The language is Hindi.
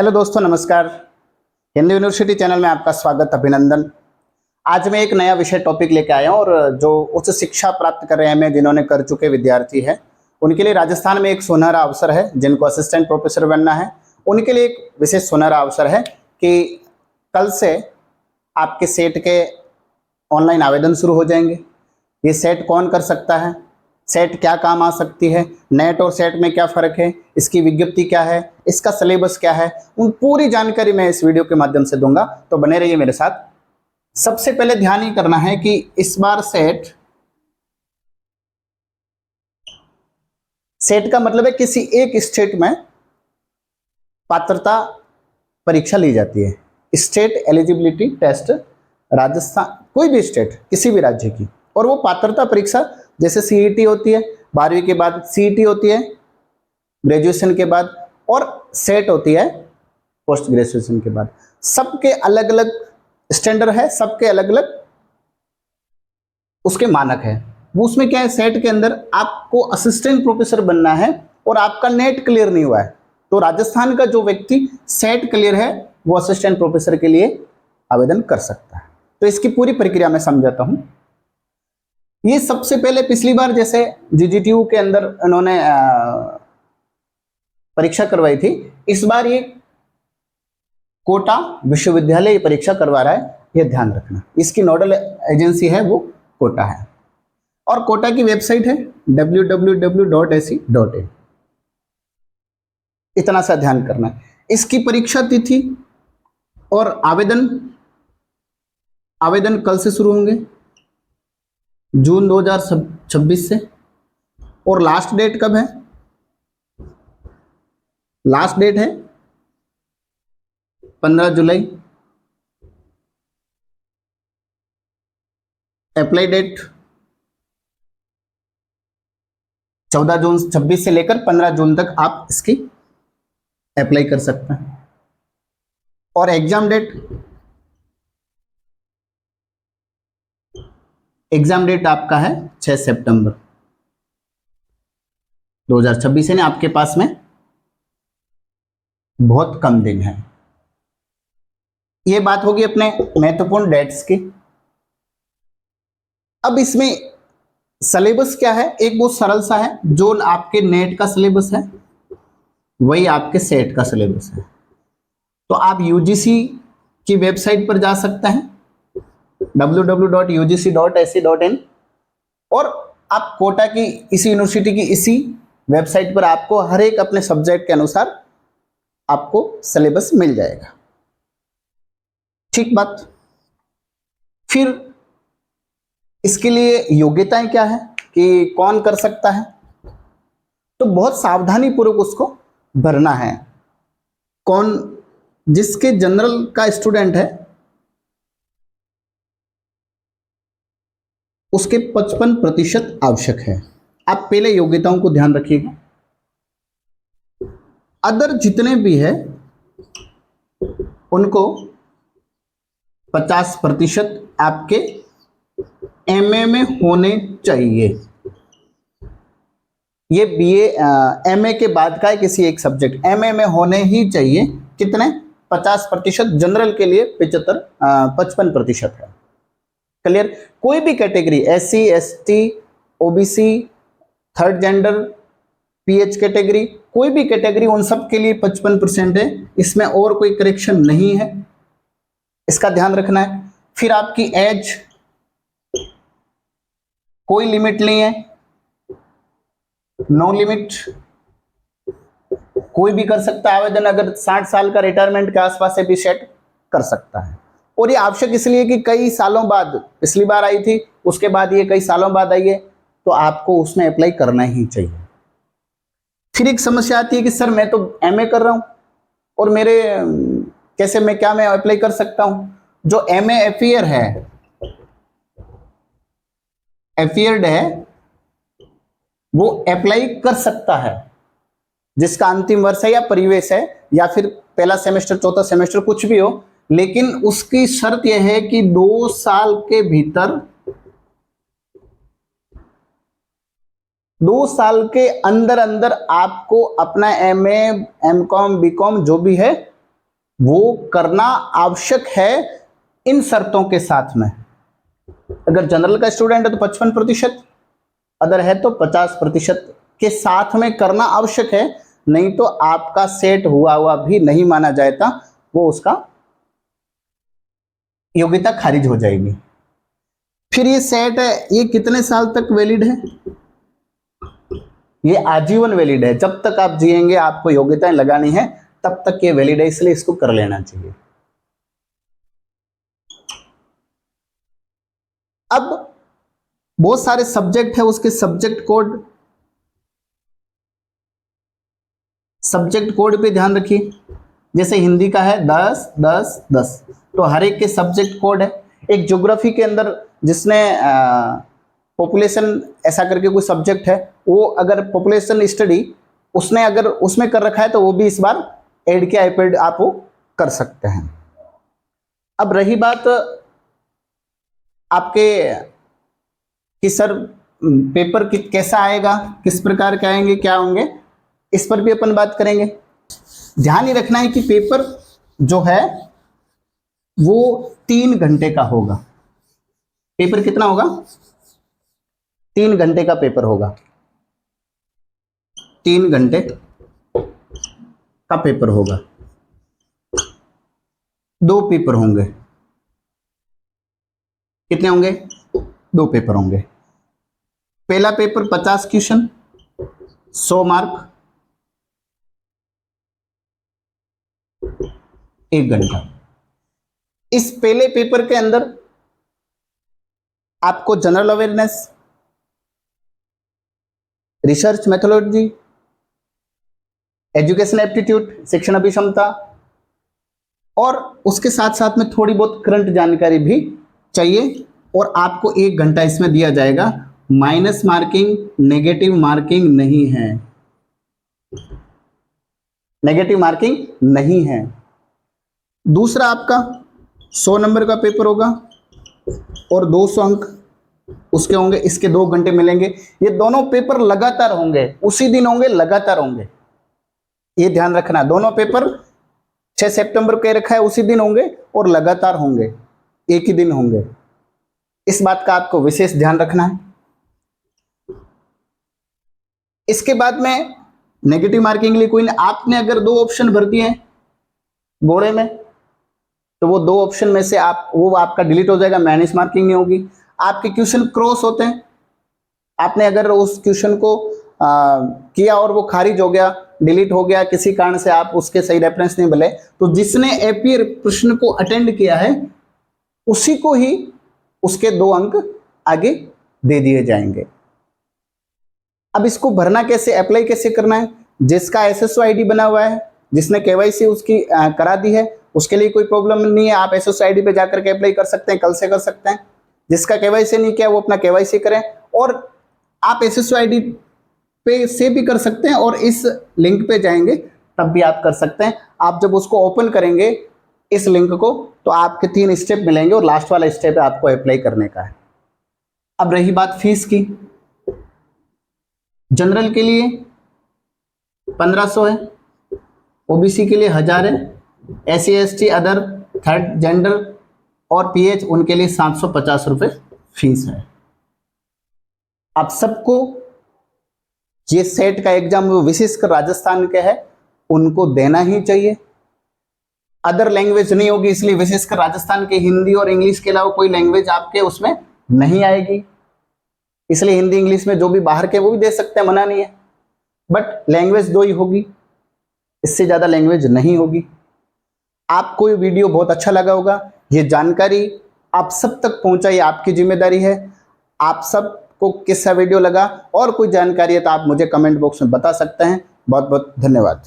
हेलो दोस्तों, नमस्कार। हिंदी यूनिवर्सिटी चैनल में आपका स्वागत, अभिनंदन। आज मैं एक नया विषय टॉपिक लेके आया हूँ और जो उच्च शिक्षा प्राप्त कर रहे हैं, जिन्होंने कर चुके विद्यार्थी हैं, उनके लिए राजस्थान में एक सुनहरा अवसर है। जिनको असिस्टेंट प्रोफेसर बनना है उनके लिए एक विशेष सुनहरा अवसर है कि कल से आपके सेट के ऑनलाइन आवेदन शुरू हो जाएंगे। ये सेट कौन कर सकता है, सेट क्या काम आ सकती है, नेट और सेट में क्या फ़र्क है, इसकी विज्ञप्ति क्या है, इसका सिलेबस क्या है, उन पूरी जानकारी मैं इस वीडियो के माध्यम से दूंगा। तो बने रहिए मेरे साथ। सबसे पहले ध्यान ये करना है कि इस बार सेट का मतलब है किसी एक स्टेट में पात्रता परीक्षा ली जाती है। स्टेट एलिजिबिलिटी टेस्ट, राजस्थान, कोई भी स्टेट, किसी भी राज्य की, और वो पात्रता परीक्षा जैसे सीईटी होती है 12वीं के बाद, सीईटी होती है ग्रेजुएशन के बाद, और सेट होती है पोस्ट ग्रेजुएशन के बाद। सबके अलग अलग स्टैंडर्ड है, सबके अलग अलग उसके मानक है। वो उसमें क्या है, सेट के अंदर आपको असिस्टेंट प्रोफेसर बनना है और आपका नेट क्लियर नहीं हुआ है, तो राजस्थान का जो व्यक्ति सेट क्लियर है वो असिस्टेंट प्रोफेसर के लिए आवेदन कर सकता है। तो इसकी पूरी प्रक्रिया मैं समझाता हूं। ये सबसे पहले पिछली बार जैसे जीजीटीयू के अंदर उन्होंने परीक्षा करवाई थी, इस बार ये कोटा विश्वविद्यालय परीक्षा करवा रहा है, यह ध्यान रखना। इसकी नोडल एजेंसी है वो कोटा है, और कोटा की वेबसाइट है www.ac.in। इतना सा ध्यान करना है। इसकी परीक्षा तिथि और आवेदन कल से शुरू होंगे, जून 2026 से। और लास्ट डेट कब है? लास्ट डेट है 15 जुलाई। अप्लाई डेट 14 जून 26 से लेकर 15 जून तक आप इसकी अप्लाई कर सकते हैं। और एग्जाम डेट आपका है 6 सितंबर 2026, यानी आपके पास में बहुत कम दिन है। ये बात होगी अपने महत्वपूर्ण डेट्स की। अब इसमें सिलेबस क्या है, एक बहुत सरल सा है। जो आपके नेट का सिलेबस है वही आपके सेट का सिलेबस है। तो आप यूजीसी की वेबसाइट पर जा सकते हैं www.ugc.ac.in, और आप कोटा की इसी यूनिवर्सिटी की इसी वेबसाइट पर आपको हर एक अपने सब्जेक्ट के अनुसार आपको सिलेबस मिल जाएगा। ठीक बात। फिर इसके लिए योग्यताएं क्या है कि कौन कर सकता है, तो बहुत सावधानी पूर्वक उसको भरना है। कौन, जिसके जनरल का स्टूडेंट है उसके 55% आवश्यक है। आप पहले योग्यताओं को ध्यान रखिएगा। अदर जितने भी है उनको 50% आपके एमए में होने चाहिए। ये बीए एमए के बाद का है किसी एक सब्जेक्ट, एमए में होने ही चाहिए। कितने? 50%। जनरल के लिए 55% है। क्लियर? कोई भी category, SC, ST, OBC, third gender, pH category, कोई भी कैटेगरी, उन सब के लिए 55% है। इसमें और कोई करेक्शन नहीं है, इसका ध्यान रखना है। फिर आपकी एज, कोई लिमिट नहीं है, नो लिमिट, कोई भी कर सकता है आवेदन। अगर 60 साल का रिटायरमेंट के आसपास से भी सेट कर सकता है। और ये आवश्यक इसलिए कि कई सालों बाद, पिछली बार आई थी, उसके बाद ये कई सालों बाद आई है, तो आपको उसमें अप्लाई करना ही चाहिए। फिर एक समस्या आती है कि सर मैं तो एमए कर रहा हूं और मेरे कैसे, मैं अप्लाई कर सकता हूं? जो एमए एफियर है, एफियर्ड है, वो अप्लाई कर सकता है। जिसका अंतिम वर्ष है या परिवेश है या फिर पहला सेमेस्टर, चौथा सेमेस्टर, कुछ भी हो, लेकिन उसकी शर्त यह है कि 2 साल के भीतर, 2 साल के अंदर अंदर आपको अपना एमए, एमकॉम, बीकॉम जो भी है वो करना आवश्यक है इन शर्तों के साथ में। अगर जनरल का स्टूडेंट है तो 55%, अदर है तो 50% के साथ में करना आवश्यक है, नहीं तो आपका सेट हुआ भी नहीं माना जाएगा, वो उसका योग्यता खारिज हो जाएगी। फिर ये सेट है, ये कितने साल तक वैलिड है? ये आजीवन वैलिड है। जब तक आप जिएंगे आपको योग्यताएं लगानी है तब तक ये वैलिड है, इसलिए इसको कर लेना चाहिए। अब बहुत सारे सब्जेक्ट है, उसके सब्जेक्ट कोड पे ध्यान रखिए। जैसे हिंदी का है 10 10 10, तो हर एक के सब्जेक्ट कोड है। एक ज्योग्राफी के अंदर जिसने पॉपुलेशन ऐसा करके कोई सब्जेक्ट है, वो अगर पॉपुलेशन स्टडी उसने अगर उसमें कर रखा है तो वो भी इस बार ऐड किया आईपैड आप वो कर सकते हैं। अब रही बात आपके कि सर पेपर कैसा आएगा, किस प्रकार के आएंगे, क्या होंगे, इस पर भी अपन बात करेंगे। ध्यान ही रखना है कि पेपर जो है वो 3 घंटे का होगा। पेपर कितना होगा? 3 घंटे का पेपर होगा। 3 घंटे का पेपर होगा। 2 पेपर होंगे। कितने होंगे? 2 पेपर होंगे। पहला पेपर 50 क्वेश्चन, 100 मार्क, 1 घंटा। इस पहले पेपर के अंदर आपको general awareness, research methodology, education aptitude, शिक्षण अभिक्षमता और उसके साथ साथ में थोड़ी बहुत करंट जानकारी भी चाहिए। और आपको 1 घंटा इसमें दिया जाएगा। माइनस मार्किंग, नेगेटिव मार्किंग नहीं है। नेगेटिव मार्किंग नहीं है। दूसरा आपका 100 नंबर का पेपर होगा और 200 अंक उसके होंगे। इसके 2 घंटे मिलेंगे। ये दोनों पेपर लगातार होंगे, उसी दिन होंगे, लगातार होंगे। ये ध्यान रखना, दोनों पेपर 6 सितंबर को रखा है उसी दिन होंगे और लगातार होंगे, एक ही दिन होंगे। इस बात का आपको विशेष ध्यान रखना है। इसके बाद में नेगेटिव मार्किंग के लिए कोई नहीं। आपने अगर 2 ऑप्शन भर दिए हैं घोड़े में तो वो 2 ऑप्शन में से वो आपका डिलीट हो जाएगा, माइनस मार्किंग नहीं होगी। आपके क्वेश्चन क्रॉस होते हैं, आपने अगर उस क्वेश्चन को किया और वो खारिज हो गया, डिलीट हो गया, किसी कारण से आप उसके सही रेफरेंस नहीं मिले, तो जिसने एपीआर प्रश्न को अटेंड किया है उसी को ही उसके 2 अंक आगे दे दिए जाएंगे। अब इसको भरना कैसे, अप्लाई कैसे करना है? जिसका एसएसओ आईडी बना हुआ है, जिसने केवाईसी उसकी करा दी है, उसके लिए कोई प्रॉब्लम नहीं है। आप एसएसओ आईडी पे जाकर के अप्लाई कर सकते हैं, कल से कर सकते हैं। जिसका केवाईसी नहीं किया वो अपना केवाईसी करें। और आप एसएसओ आईडी पे से भी कर सकते हैं और इस लिंक पे जाएंगे तब भी आप कर सकते हैं। आप जब उसको ओपन करेंगे इस लिंक को तो आपके 3 स्टेप मिलेंगे और लास्ट वाला स्टेप आपको अप्लाई करने का है। अब रही बात फीस की, जनरल के लिए 1500 है, ओबीसी के लिए 1000 है, SC ST other third gender और पीएच उनके लिए 750 रुपये फीस है। आप सबको ये सेट का एग्जाम विशेषकर राजस्थान के है उनको देना ही चाहिए। अदर लैंग्वेज नहीं होगी, इसलिए विशेषकर राजस्थान के हिंदी और इंग्लिश के अलावा कोई लैंग्वेज आपके उसमें नहीं आएगी। इसलिए हिंदी इंग्लिश में जो भी बाहर के वो भी दे सकते हैं, मना नहीं है, बट लैंग्वेज 2 ही होगी, इससे ज्यादा लैंग्वेज नहीं होगी। आपको ये वीडियो बहुत अच्छा लगा होगा। ये जानकारी आप सब तक पहुंचाई आपकी जिम्मेदारी है। आप सबको कैसा वीडियो लगा और कोई जानकारी है तो आप मुझे कमेंट बॉक्स में बता सकते हैं। बहुत बहुत धन्यवाद।